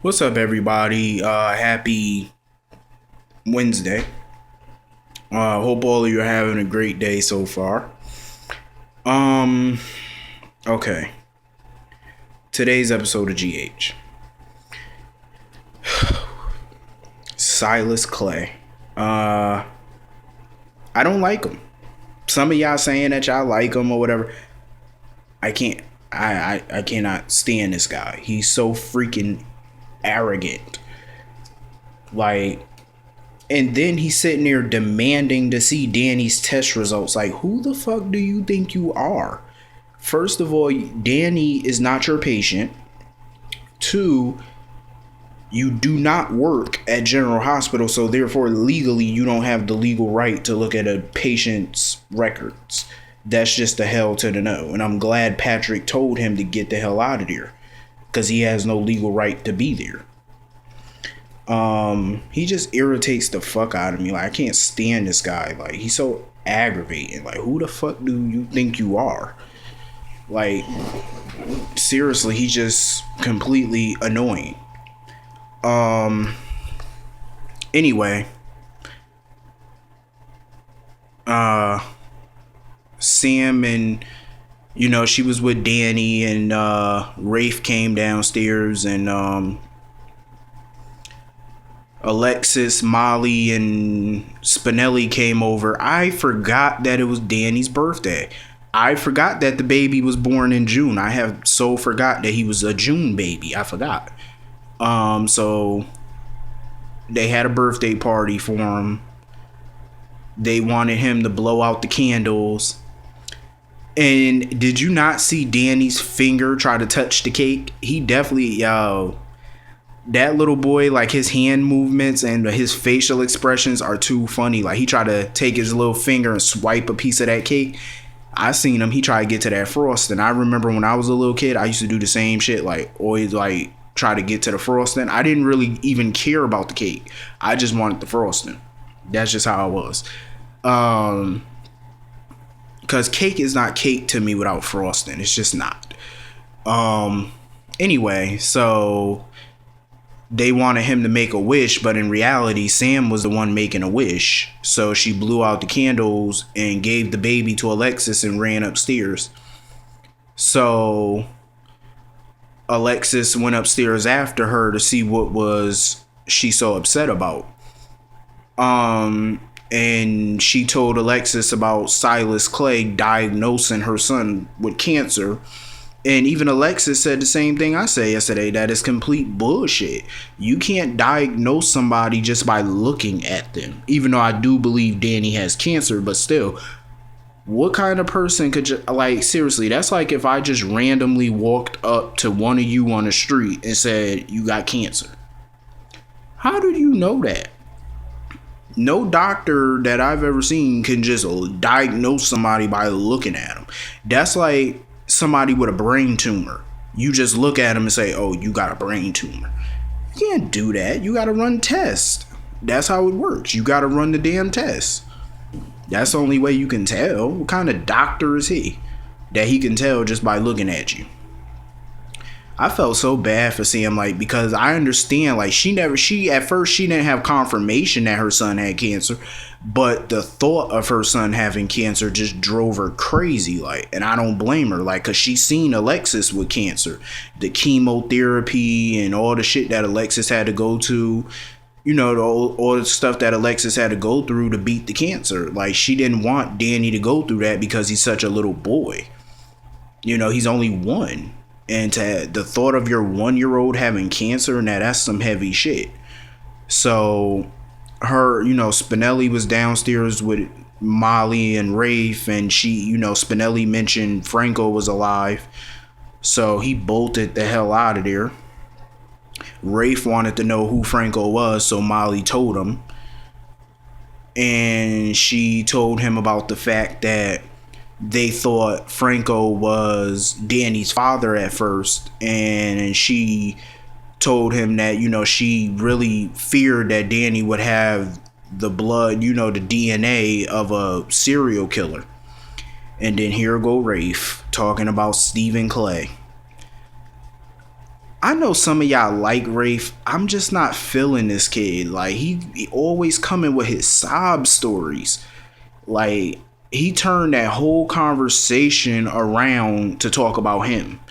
What's up, everybody? Happy Wednesday. Hope all of you are having a great day so far. Um, okay. Today's episode of GH. Silas Clay. I don't like him. Some of y'all saying that y'all like him or whatever. I can't. I cannot stand this guy. He's so freaking arrogant. Like, and then he's sitting there demanding to see Danny's test results. Like, who the fuck do you think you are? First of all, Danny is not your patient. Two, you do not work at General Hospital, so therefore legally you don't have the legal right to look at a patient's records. That's just the hell to the no. And I'm glad Patrick told him to get the hell out of there, because he has no legal right to be there. He just irritates the fuck out of me. Like, I can't stand this guy. Like, he's so aggravating. Like, who the fuck do you think you are? Like, seriously, he's just completely annoying. Anyway, Sam and, she was with Danny, and Rafe came downstairs, and Alexis, Molly, and Spinelli came over. I forgot that it was Danny's birthday. I forgot that the baby was born in June. I have so forgot that he was a June baby. I forgot. So they had a birthday party for him. They wanted him to blow out the candles. And did you not see Danny's finger try to touch the cake? He definitely, that little boy, like, his hand movements and his facial expressions are too funny. Like, he tried to take his little finger and swipe a piece of that cake. I seen him. He tried to get to that frosting. I remember when I was a little kid, I used to do the same shit. Like, always, like, try to get to the frosting. I didn't really even care about the cake. I just wanted the frosting. That's just how I was. Because cake is not cake to me without frosting. It's just not. Anyway, so they wanted him to make a wish, but in reality, Sam was the one making a wish. So she blew out the candles and gave the baby to Alexis and ran upstairs. So Alexis went upstairs after her to see what was she so upset about. And she told Alexis about Silas Clay diagnosing her son with cancer. And even Alexis said the same thing I said yesterday, that is complete bullshit. You can't diagnose somebody just by looking at them. Even though I do believe Danny has cancer, but still, what kind of person could like, seriously, that's like if I just randomly walked up to one of you on the street and said, you got cancer. How do you know that? No doctor that I've ever seen can just diagnose somebody by looking at them. That's like somebody with a brain tumor. You just look at them and say, oh, you got a brain tumor. You can't do that. You got to run tests. That's how it works. You got to run the damn test. That's the only way you can tell. What kind of doctor is he that he can tell just by looking at you? I felt so bad for Sam, like, because I understand, like, at first she didn't have confirmation that her son had cancer, but the thought of her son having cancer just drove her crazy, like, and I don't blame her, like, because she seen Alexis with cancer, the chemotherapy and all the shit that Alexis had to go to, all the stuff that Alexis had to go through to beat the cancer. Like, she didn't want Danny to go through that because he's such a little boy. He's only one. And to the thought of your 1-year-old having cancer, now that's some heavy shit. So her, Spinelli was downstairs with Molly and Rafe, and she, Spinelli mentioned Franco was alive. So he bolted the hell out of there. Rafe wanted to know who Franco was, so Molly told him. And she told him about the fact that they thought Franco was Danny's father at first, and she told him that, she really feared that Danny would have the blood, the DNA of a serial killer. And then here go Rafe talking about Stephen Clay. I know some of y'all like Rafe. I'm just not feeling this kid. Like he always coming with his sob stories. Like he turned that whole conversation around to talk about him.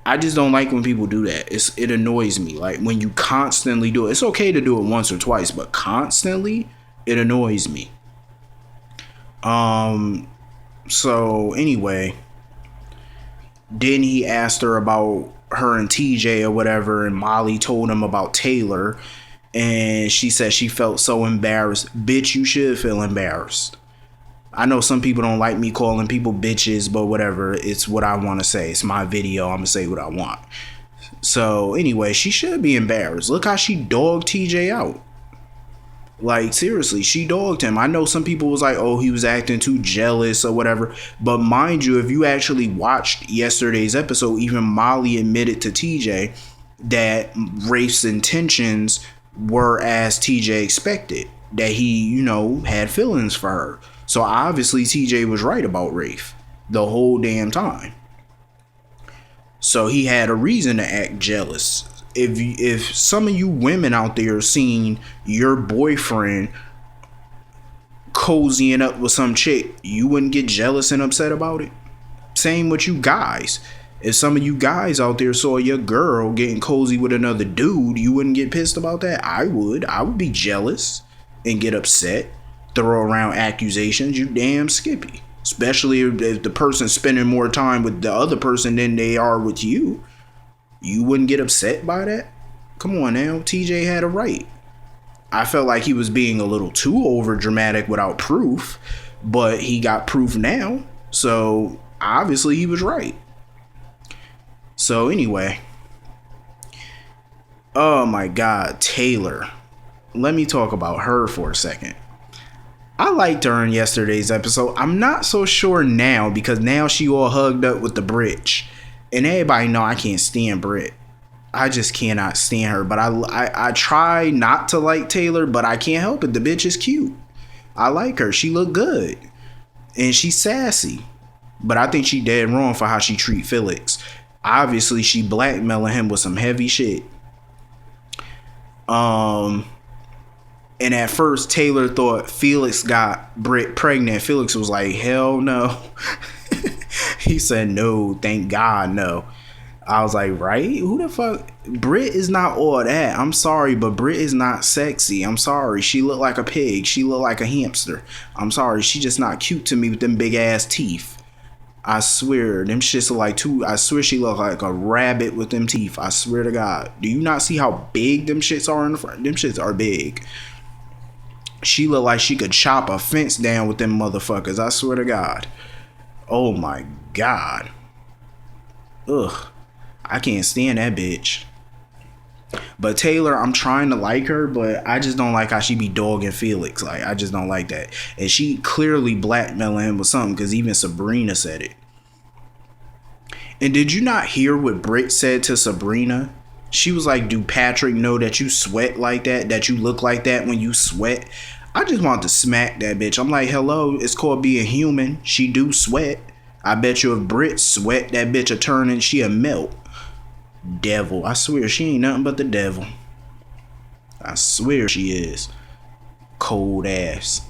I just don't like when people do that. It annoys me. Like when you constantly do it. It's okay to do it once or twice, but constantly, it annoys me. So anyway, then he asked her about her and TJ or whatever, and Molly told him about Taylor, and she said she felt so embarrassed. Bitch, you should feel embarrassed. I know some people don't like me calling people bitches, but whatever. It's what I want to say. It's my video. I'm going to say what I want. So anyway, she should be embarrassed. Look how she dogged TJ out. Like, seriously, she dogged him. I know some people was like, oh, he was acting too jealous or whatever. But mind you, if you actually watched yesterday's episode, even Molly admitted to TJ that Rafe's intentions were as TJ expected. That he, had feelings for her. So obviously TJ was right about Rafe the whole damn time. So he had a reason to act jealous. If some of you women out there seen your boyfriend cozying up with some chick, you wouldn't get jealous and upset about it. Same with you guys. If some of you guys out there saw your girl getting cozy with another dude, you wouldn't get pissed about that. I would be jealous and get upset. Throw around accusations. You damn Skippy. Especially if the person's spending more time with the other person than they are with you. You wouldn't get upset by that? Come on now. TJ had a right. I felt like he was being a little too over dramatic without proof. But he got proof now. So obviously he was right. So anyway. Oh my God. Taylor. Let me talk about her for a second. I liked her in yesterday's episode. I'm not so sure now because now she all hugged up with the Brit. And everybody know I can't stand Brit. I just cannot stand her. But I try not to like Taylor, but I can't help it. The bitch is cute. I like her. She look good. And she's sassy. But I think she dead wrong for how she treat Felix. Obviously, she blackmailing him with some heavy shit. And at first, Taylor thought Felix got Brit pregnant. Felix was like, hell no. He said, no, thank God, no. I was like, right? Who the fuck? Brit is not all that. I'm sorry, but Brit is not sexy. I'm sorry. She looked like a pig. She looked like a hamster. I'm sorry. She just not cute to me with them big ass teeth. I swear, them shits are like I swear she look like a rabbit with them teeth. I swear to God. Do you not see how big them shits are in the front? Them shits are big. She looked like she could chop a fence down with them motherfuckers. I swear to God. Oh my God. Ugh. I can't stand that bitch. But Taylor, I'm trying to like her, but I just don't like how she be dogging Felix. Like, I just don't like that. And she clearly blackmailing him with something because even Sabrina said it. And did you not hear what Brit said to Sabrina? She was like, do Patrick know that you sweat like that? That you look like that when you sweat? I just want to smack that bitch. I'm like, hello, it's called being human. She do sweat. I bet you if Brit sweat, that bitch a turn and she a melt. Devil. I swear she ain't nothing but the devil. I swear she is. Cold ass.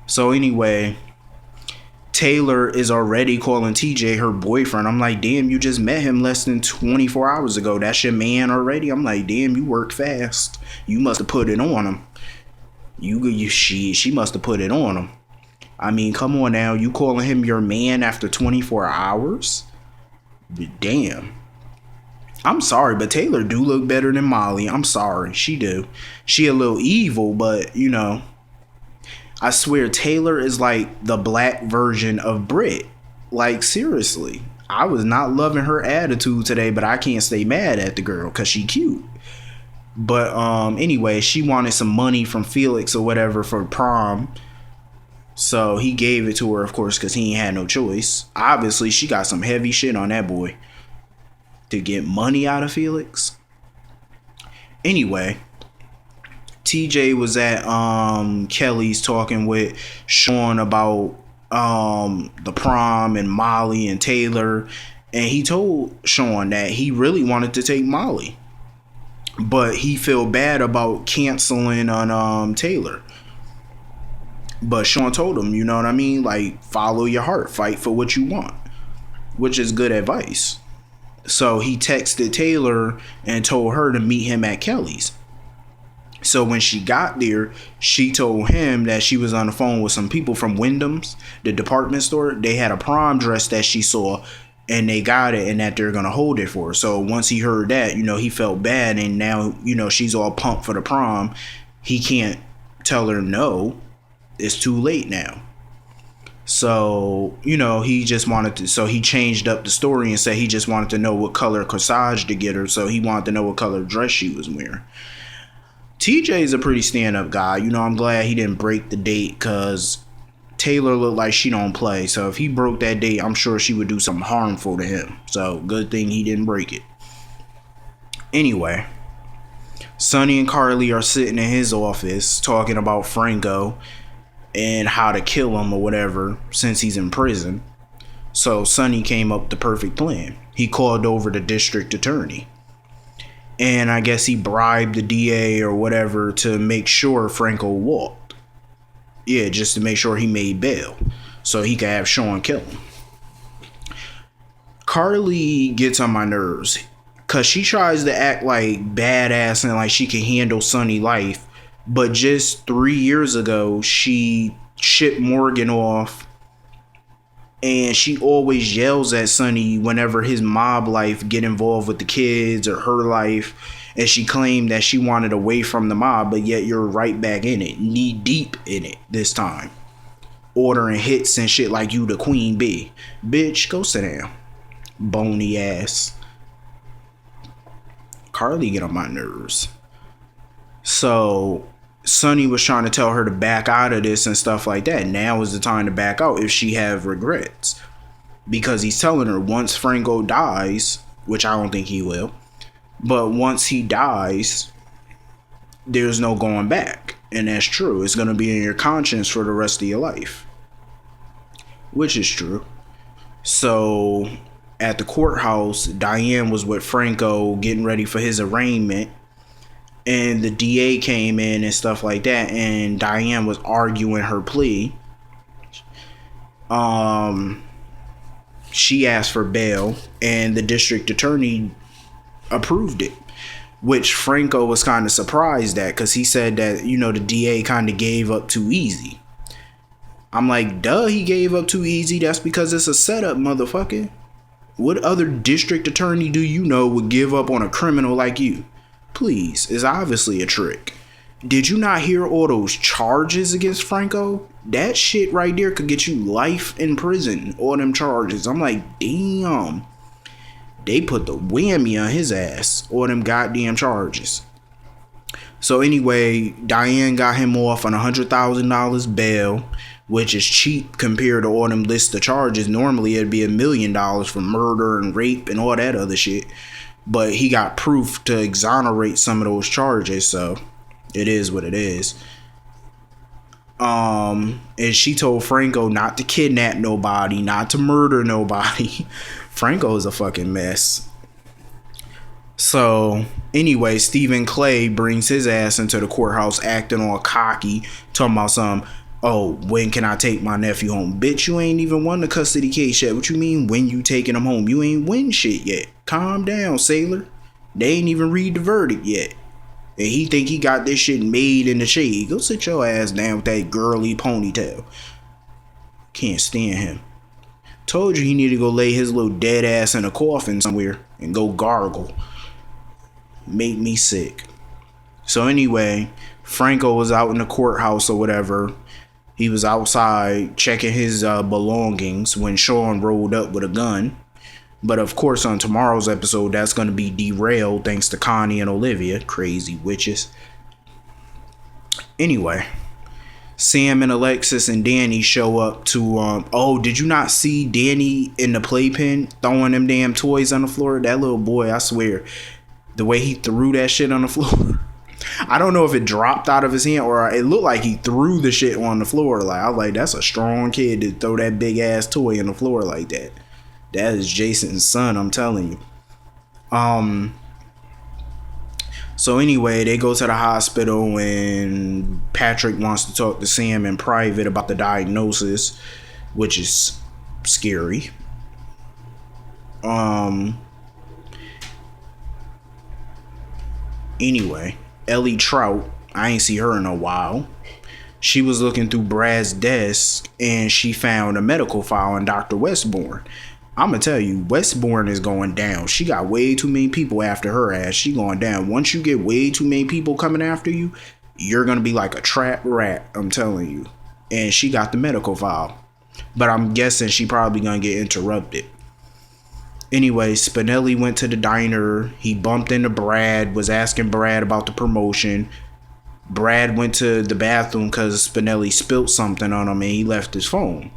So anyway, Taylor is already calling TJ her boyfriend. I'm like, damn, you just met him less than 24 hours ago. That's your man already? I'm like, damn, you work fast. You must have put it on him. She must have put it on him. I mean, come on now. You calling him your man after 24 hours? Damn. I'm sorry, but Taylor do look better than Molly. I'm sorry. She do. She a little evil, but, I swear Taylor is like the black version of Brit. Like, seriously. I was not loving her attitude today, but I can't stay mad at the girl because she cute. But anyway, she wanted some money from Felix or whatever for prom. So he gave it to her, of course, because he ain't had no choice. Obviously, she got some heavy shit on that boy to get money out of Felix. Anyway, TJ was at Kelly's talking with Sean about the prom and Molly and Taylor. And he told Sean that he really wanted to take Molly, but he felt bad about canceling on Taylor. But Sean told him, you know what I mean? Like, follow your heart, fight for what you want, which is good advice. So he texted Taylor and told her to meet him at Kelly's. So when she got there, she told him that she was on the phone with some people from Wyndham's, the department store. They had a prom dress that she saw, and they got it, and that they're going to hold it for her. So once he heard that, you know, he felt bad, and now, you know, she's all pumped for the prom. He can't tell her no. It's too late now. So, you know, he just wanted to, so he changed up the story and said he just wanted to know what color corsage to get her. So he wanted to know what color dress she was wearing. TJ is a pretty stand-up guy. You know, I'm glad he didn't break the date, because Taylor looked like she don't play. So if he broke that date, I'm sure she would do something harmful to him. So good thing he didn't break it. Anyway, Sonny and Carly are sitting in his office talking about Franco and how to kill him or whatever since he's in prison. So Sonny came up with the perfect plan. He called over the district attorney. And I guess he bribed the DA or whatever to make sure Franco walked. Yeah, just to make sure he made bail so he could have Sean kill him. Carly gets on my nerves because she tries to act like badass and like she can handle Sonny life. But just 3 years ago, she shipped Morgan off, and she always yells at Sonny whenever his mob life get involved with the kids or her life. And she claimed that she wanted away from the mob, but yet you're right back in it, knee deep in it this time. Ordering hits and shit like you the queen bee. Bitch, go sit down. Bony ass. Carly get on my nerves. So Sonny was trying to tell her to back out of this and stuff like that. Now is the time to back out if she have regrets. Because he's telling her once Franco dies, which I don't think he will, but once he dies, there's no going back. And that's true. It's going to be in your conscience for the rest of your life. Which is true. So at the courthouse, Diane was with Franco getting ready for his arraignment. And the DA came in and stuff like that, and Diane was arguing her plea. She asked for bail, and the district attorney approved it, which Franco was kind of surprised at, because he said that, you know, the DA kind of gave up too easy. I'm like, duh, he gave up too easy. That's because it's a setup, motherfucker. What other district attorney do you know would give up on a criminal like you? Please, it's obviously a trick. Did you not hear all those charges against Franco? That shit right there could get you life in prison. All them charges. I'm like, damn. They put the whammy on his ass. All them goddamn charges. So anyway, Diane got him off on $100,000 bail, which is cheap compared to all them list of charges. Normally it'd be $1 million for murder and rape and all that other shit. But he got proof to exonerate some of those charges, so it is what it is. And she told Franco not to kidnap nobody, not to murder nobody. Franco is a fucking mess. So anyway, Stephen Clay brings his ass into the courthouse acting all cocky, talking about some, oh, when can I take my nephew home? Bitch, you ain't even won the custody case yet. What you mean when you taking him home? You ain't win shit yet. Calm down, sailor. They ain't even read the verdict yet. And he think he got this shit made in the shade. Go sit your ass down with that girly ponytail. Can't stand him. Told you he need to go lay his little dead ass in a coffin somewhere and go gargle. Make me sick. So anyway, Franco was out in the courthouse or whatever. He was outside checking his belongings when Sean rolled up with a gun. But of course, on tomorrow's episode, that's going to be derailed thanks to Connie and Olivia. Crazy witches. Anyway, Sam and Alexis and Danny show up to, oh, did you not see Danny in the playpen throwing them damn toys on the floor? That little boy, I swear, the way he threw that shit on the floor. I don't know if it dropped out of his hand or it looked like he threw the shit on the floor. Like, I was like, that's a strong kid to throw that big ass toy on the floor like that. That is Jason's son, I'm telling you. So anyway, they go to the hospital and Patrick wants to talk to Sam in private about the diagnosis, which is scary. Anyway, Ellie Trout, I ain't see her in a while. She was looking through Brad's desk and she found a medical file on Dr. Westbourne. I'm gonna tell you, Westbourne is going down. She got way too many people after her ass. She going down. Once you get way too many people coming after you, you're gonna be like a trapped rat. I'm telling you. And she got the medical file, but I'm guessing she probably gonna get interrupted. Anyway, Spinelli went to the diner. He bumped into Brad. Was asking Brad about the promotion. Brad went to the bathroom because Spinelli spilt something on him and he left his phone.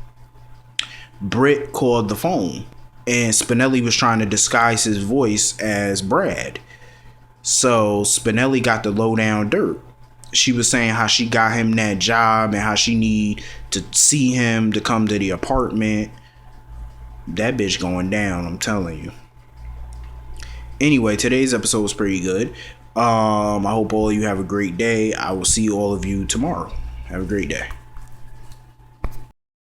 Brit called the phone and Spinelli was trying to disguise his voice as Brad. So Spinelli got the lowdown dirt. She was saying how she got him that job and how she need to see him to come to the apartment. That bitch going down, I'm telling you. Anyway, today's episode was pretty good. I hope all of you have a great day. I will see all of you tomorrow. Have a great day.